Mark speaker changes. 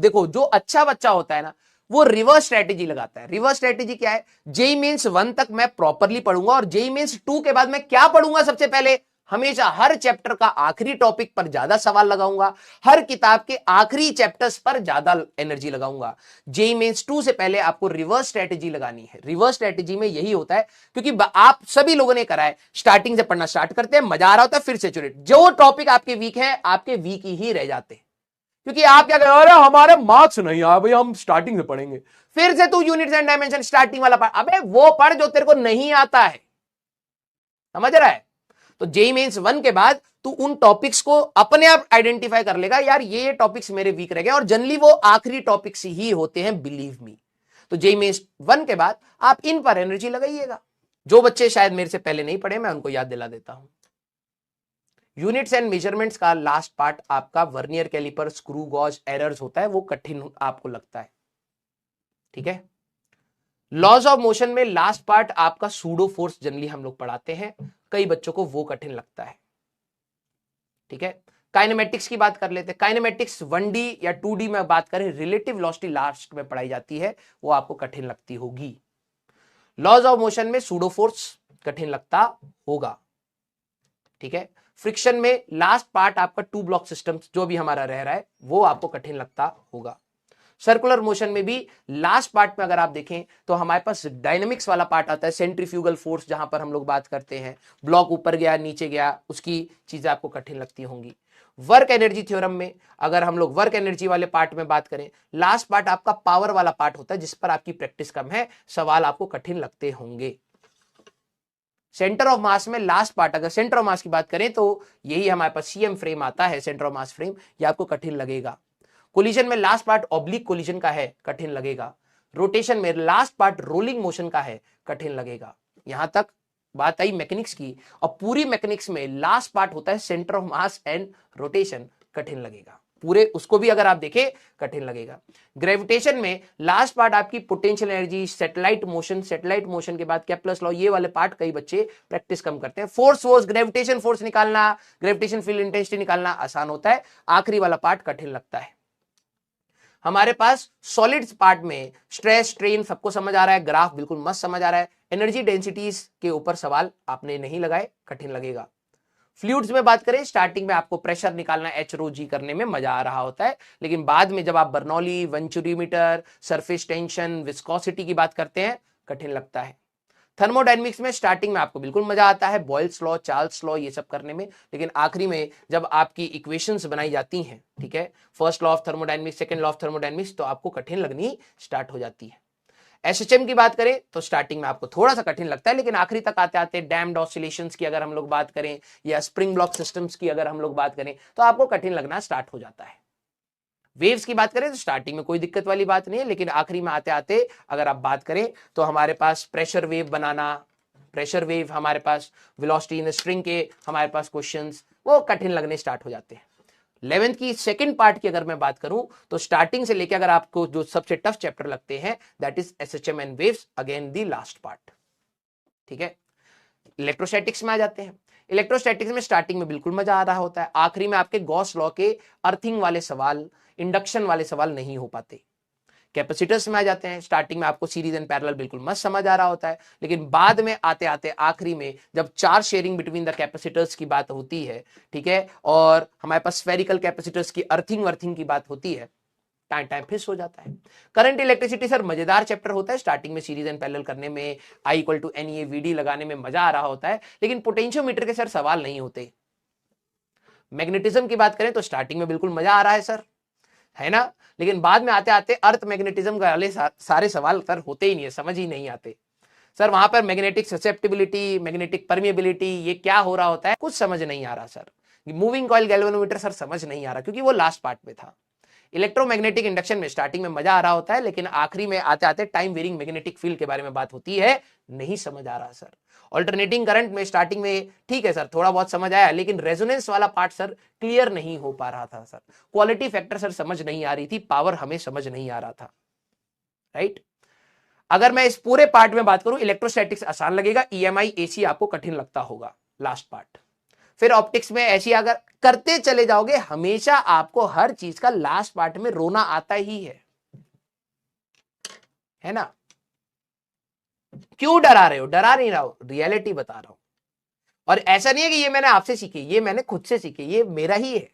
Speaker 1: देखो जो अच्छा बच्चा होता है ना वो रिवर्स स्ट्रेटेजी लगाता है। रिवर्स स्ट्रेटेजी क्या है? जेई मींस 1 तक मैं प्रॉपरली पढ़ूंगा और जेई मींस 2 के बाद मैं क्या पढ़ूंगा? सबसे पहले हमेशा हर चैप्टर का आखिरी टॉपिक पर ज्यादा सवाल लगाऊंगा, हर किताब के आखिरी चैप्टर्स पर ज्यादा एनर्जी लगाऊंगा। जेई मेंस 2 से पहले आपको रिवर्स स्ट्रेटेजी लगानी है। रिवर्स स्ट्रेटेजी में यही होता है, क्योंकि आप सभी लोगों ने करा है, स्टार्टिंग से पढ़ना स्टार्ट करते हैं, मजा आ रहा होता है, फिर सेचुरेट, जो टॉपिक आपके वीक है आपके वीक ही रह जाते हैं। क्योंकि आप क्या करें, अरे हमारे मार्क्स नहीं आए भाई, हम स्टार्टिंग से पढ़ेंगे, फिर से तू यूनिट्स एंड डायमेंशन स्टार्टिंग वाला पढ़। अबे वो पढ़ जो तेरे को नहीं आता है, समझ रहा है? तो जेई मेंस 1 के बाद तू उन टॉपिक्स को अपने आप आइडेंटिफाई कर लेगा, यार ये टॉपिक्स मेरे वीक रह गए, और जनरली वो आखिरी टॉपिक्स ही होते हैं, बिलीव मी। तो जेई मेंस 1 के बाद आप इन पर एनर्जी लगाइएगा। जो बच्चे शायद मेरे से पहले नहीं पढ़े, मैं उनको याद दिला देता हूं। यूनिट्स एंड मेजरमेंट्स का लास्ट पार्ट आपका vernier caliper, screw gauge, errors होता है, वो कठिन आपको लगता है, ठीक है। लॉज ऑफ मोशन में लास्ट पार्ट आपका सूडो फोर्स जनरली हम लोग पढ़ाते हैं, कई बच्चों को वो कठिन लगता है, ठीक है। काइनेमेटिक्स की बात कर लेते हैं। काइनेमेटिक्स 1D या 2D में बात करें, रिलेटिव वेलोसिटी लास्ट में पढ़ाई जाती है, वो आपको कठिन लगती होगी। लॉज ऑफ मोशन में सूडो फोर्स कठिन लगता होगा, ठीक है। फ्रिक्शन में लास्ट पार्ट आपका 2 ब्लॉक सिस्टम जो भी हमारा रह रहा है वो आपको कठिन लगता होगा। सर्कुलर मोशन में भी लास्ट पार्ट में अगर आप देखें तो हमारे पास डायनेमिक्स वाला पार्ट आता है, सेंट्रीफ्यूगल फोर्स, जहां पर हम लोग बात करते हैं ब्लॉक ऊपर गया नीचे गया, उसकी चीजें आपको कठिन लगती होंगी। वर्क एनर्जी थ्योरम में अगर हम लोग वर्क एनर्जी वाले पार्ट में बात करें, लास्ट पार्ट आपका पावर वाला पार्ट होता है, जिस पर आपकी प्रैक्टिस कम है, सवाल आपको कठिन लगते होंगे। सेंटर ऑफ मास में लास्ट पार्ट, अगर सेंटर ऑफ मास की बात करें तो यही हमारे पास सीएम फ्रेम आता है, सेंटर ऑफ मास फ्रेम, ये आपको कठिन लगेगा। कोलिजन में लास्ट पार्ट ऑब्लिक कोलिजन का है, कठिन लगेगा। रोटेशन में लास्ट पार्ट रोलिंग मोशन का है, कठिन लगेगा। यहां तक बात आई मैकेनिक्स की, और पूरी मैकेनिक्स में लास्ट पार्ट होता है centre of mass and rotation, कठिन लगेगा पूरे, उसको भी अगर आप देखें कठिन लगेगा। ग्रेविटेशन में लास्ट पार्ट आपकी पोटेंशियल एनर्जी, सैटेलाइट मोशन के बाद केप्लर्स लॉ, ये वाले पार्ट कई बच्चे प्रैक्टिस कम करते हैं। फोर्स ग्रेविटेशन फोर्स निकालना, ग्रेविटेशन फील्ड इंटेंसिटी निकालना आसान होता है, आखिरी वाला पार्ट कठिन लगता है। हमारे पास सॉलिड्स पार्ट में स्ट्रेस स्ट्रेन सबको समझ आ रहा है, ग्राफ बिल्कुल मस्त समझ आ रहा है। एनर्जी डेंसिटीज के ऊपर सवाल आपने नहीं लगाए, कठिन लगेगा। फ्लूइड्स में बात करें, स्टार्टिंग में आपको प्रेशर निकालना, एच रो जी करने में मजा आ रहा होता है, लेकिन बाद में जब आप Bernoulli, venturimeter, surface tension, viscosity की बात करते हैं, कठिन लगता है। थर्मोडायनेमिक्स में स्टार्टिंग में आपको बिल्कुल मजा आता है, बॉयल्स लॉ, चार्ल्स लॉ, ये सब करने में, लेकिन आखिरी में जब आपकी इक्वेशंस बनाई जाती हैं, ठीक है, first law of thermodynamics, second law of thermodynamics, तो आपको कठिन लगनी स्टार्ट हो जाती है। एसएचएम की बात करें तो स्टार्टिंग में आपको थोड़ा सा कठिन लगता है, लेकिन आखिरी तक आते आते डैम्ड ऑसिलेशंस की अगर हम लोग बात करें, या स्प्रिंग ब्लॉक सिस्टम्स की अगर हम लोग बात करें, तो आपको कठिन लगना स्टार्ट हो जाता है। वेव्स की बात करें तो स्टार्टिंग में कोई दिक्कत वाली बात नहीं है, लेकिन आखिरी में आते आते अगर आप बात करें तो हमारे पास प्रेशर वेव बनाना, प्रेशर वेव, हमारे पास वेलोसिटी इन स्ट्रिंग के हमारे पास क्वेश्चंस, वो कठिन लगने स्टार्ट हो जाते हैं। 11th की सेकंड पार्ट की अगर मैं बात करूं तो स्टार्टिंग से लेकर अगर आपको जो सबसे टफ चैप्टर लगते हैं, that is SHM and waves, again the last part, ठीक है। इलेक्ट्रोस्टैटिक्स में आ जाते हैं। इलेक्ट्रोस्टैटिक्स में स्टार्टिंग में बिल्कुल मजा आ रहा होता है, आखिरी में आपके गॉस लॉ के अर्थिंग वाले सवाल, इंडक्शन वाले सवाल नहीं हो पाते। कैपेसिटर्स में आ जाते हैं, स्टार्टिंग में आपको सीरीज एंड पैरेलल बिल्कुल मस्त समझ आ रहा होता है, लेकिन बाद में आते आते आखिरी में जब charge sharing between the capacitors की बात होती है, ठीक है, और हमारे पास स्फेरिकल कैपेसिटर्स की अर्थिंग की बात होती है, टाइम फिक्स हो जाता है। करंट इलेक्ट्रिसिटी सर मजेदार चैप्टर होता है, स्टार्टिंग में सीरीज एंड पैरेलल करने में, I equal to NE VD लगाने में मजा आ रहा होता है, लेकिन पोटेंशियोमीटर के सर सवाल नहीं होते। मैग्नेटिज्म की बात करें तो स्टार्टिंग में बिल्कुल मजा आ रहा है सर, है ना, लेकिन बाद में आते आते अर्थ मैग्नेटिज्म वाले सारे सवाल सर होते ही नहीं है, समझ ही नहीं आते सर। वहां पर मैग्नेटिक ससेप्टिबिलिटी, मैग्नेटिक परमिएबिलिटी, ये क्या हो रहा होता है, कुछ समझ नहीं आ रहा sir. Moving coil galvanometer sir समझ नहीं आ रहा, क्योंकि वो लास्ट पार्ट में था। इलेक्ट्रोमैग्नेटिक इंडक्शन में स्टार्टिंग में मजा आ रहा होता है, लेकिन आखिरी में आते आते टाइम वेरिंग मैग्नेटिक फील्ड के बारे में बात होती है, नहीं समझ आ रहा सर। ऑल्टरनेटिंग करंट में स्टार्टिंग में ठीक है सर, थोड़ा बहुत समझ आया, लेकिन रेजोनेंस वाला पार्ट सर क्लियर नहीं हो पा रहा था सर। क्वालिटी फैक्टर सर समझ नहीं आ रही थी, पावर हमें समझ नहीं आ रहा था, राइट। अगर मैं इस पूरे पार्ट में बात करूं, इलेक्ट्रोस्टैटिक्स आसान लगेगा, EMI AC आपको कठिन लगता होगा, लास्ट पार्ट। फिर ऑप्टिक्स में ऐसी अगर करते चले जाओगे हमेशा आपको हर चीज का लास्ट पार्ट में रोना आता ही है ना। क्यों डरा रहे हो? डरा नहीं रहा हूं, रियलिटी बता रहा हूं। और ऐसा नहीं है कि ये मैंने आपसे सीखी, ये मैंने खुद से सीखी, ये मेरा ही है।